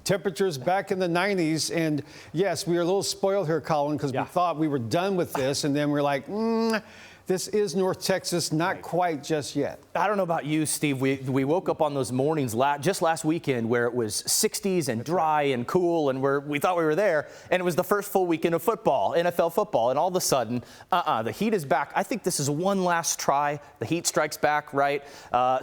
Temperatures back in the 90s. And yes, we were a little spoiled here, Colin, because we thought we were done with this. And then we're like, this is North Texas, not quite just yet. I don't know about you, Steve. We woke up on those mornings just last weekend where it was 60s and dry and cool, and we thought we were there. And it was the first full weekend of football, NFL football. And all of a sudden, the heat is back. I think this is one last try. The heat strikes back, right?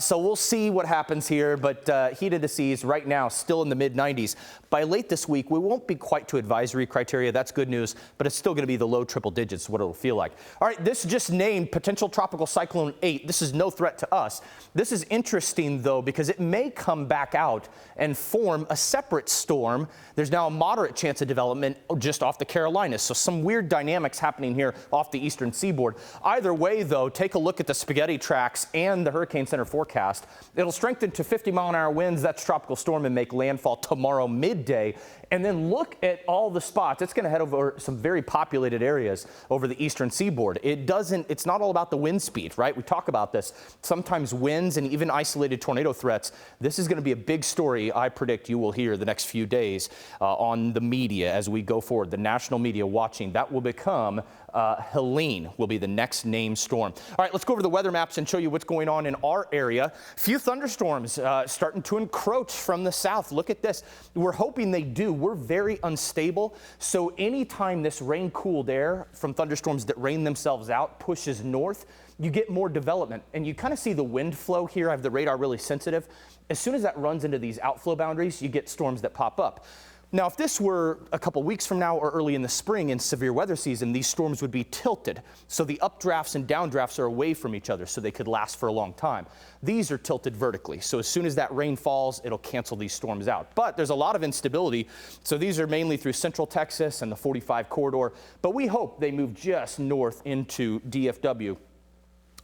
So we'll see what happens here. But heat indices right now still in the mid-90s. By late this week, we won't be quite to advisory criteria. That's good news. But it's still going to be the low triple digits, what it'll feel like. All right, this just named potential tropical cyclone 8. This is no threat to us. This is interesting, though, because it may come back out and form a separate storm. There's now a moderate chance of development just off the Carolinas. So some weird dynamics happening here off the eastern seaboard. Either way, though, take a look at the spaghetti tracks and the Hurricane Center forecast. It'll strengthen to 50-mile-an-hour winds. That's tropical storm and make landfall tomorrow midday. And then look at all the spots. It's going to head over some very populated areas over the eastern seaboard. It's not all about the wind speed, right? We talk about this. Sometimes winds and even isolated tornado threats. This is going to be a big story I predict you will hear the next few days on the media as we go forward. The national media watching. That will become Helene will be the next named storm. All right, let's go over the weather maps and show you what's going on in our area. Few thunderstorms starting to encroach from the south. Look at this. We're hoping they do. We're very unstable. So anytime this rain cooled air from thunderstorms that rain themselves out pushes north, you get more development. And you kind of see the wind flow here. I have the radar really sensitive. As soon as that runs into these outflow boundaries, you get storms that pop up. Now, if this were a couple weeks from now or early in the spring in severe weather season, these storms would be tilted. So the updrafts and downdrafts are away from each other so they could last for a long time. These are tilted vertically. So as soon as that rain falls, it'll cancel these storms out. But there's a lot of instability. So these are mainly through central Texas and the 45 corridor. But we hope they move just north into DFW.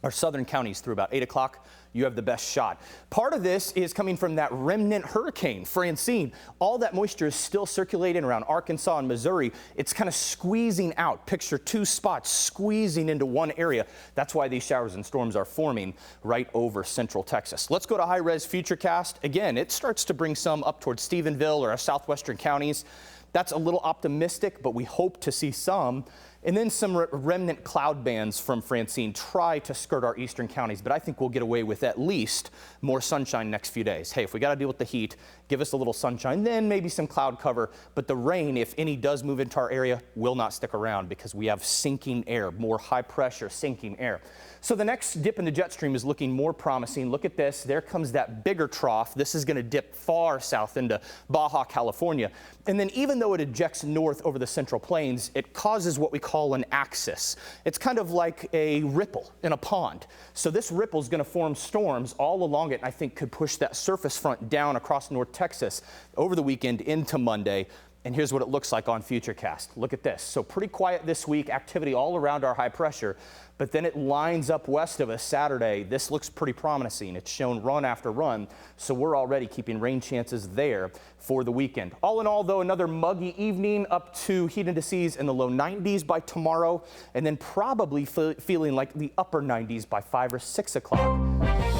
Our southern counties through about 8 o'clock, you have the best shot. Part of this is coming from that remnant hurricane, Francine. All that moisture is still circulating around Arkansas and Missouri. It's kind of squeezing out. Picture two spots squeezing into one area. That's why these showers and storms are forming right over central Texas. Let's go to high-res Futurecast. Again, it starts to bring some up towards Stephenville or our southwestern counties. That's a little optimistic, but we hope to see some. And then some remnant cloud bands from Francine try to skirt our eastern counties, but I think we'll get away with at least more sunshine next few days. Hey, if we got to deal with the heat, give us a little sunshine, then maybe some cloud cover. But the rain, if any does move into our area, will not stick around because we have sinking air, more high pressure sinking air. So the next dip in the jet stream is looking more promising. Look at this. There comes that bigger trough. This is going to dip far south into Baja, California. And then even though it ejects north over the central plains, it causes what we call an axis. It's kind of like a ripple in a pond. So this ripple is going to form storms all along it, and I think could push that surface front down across North Texas over the weekend into Monday. And here's what it looks like on Futurecast. Look at this. So pretty quiet this week, activity all around our high pressure, but then it lines up west of us Saturday. This looks pretty promising. It's shown run after run, so we're already keeping rain chances there for the weekend. All in all, though, another muggy evening up to heat indices in the low 90s by tomorrow, and then probably feeling like the upper 90s by 5 or 6 o'clock.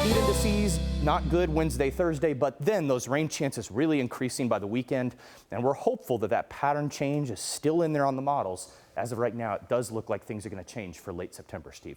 Heat indices, not good Wednesday, Thursday, but then those rain chances really increasing by the weekend. And we're hopeful that that pattern change is still in there on the models. As of right now, it does look like things are going to change for late September, Steve.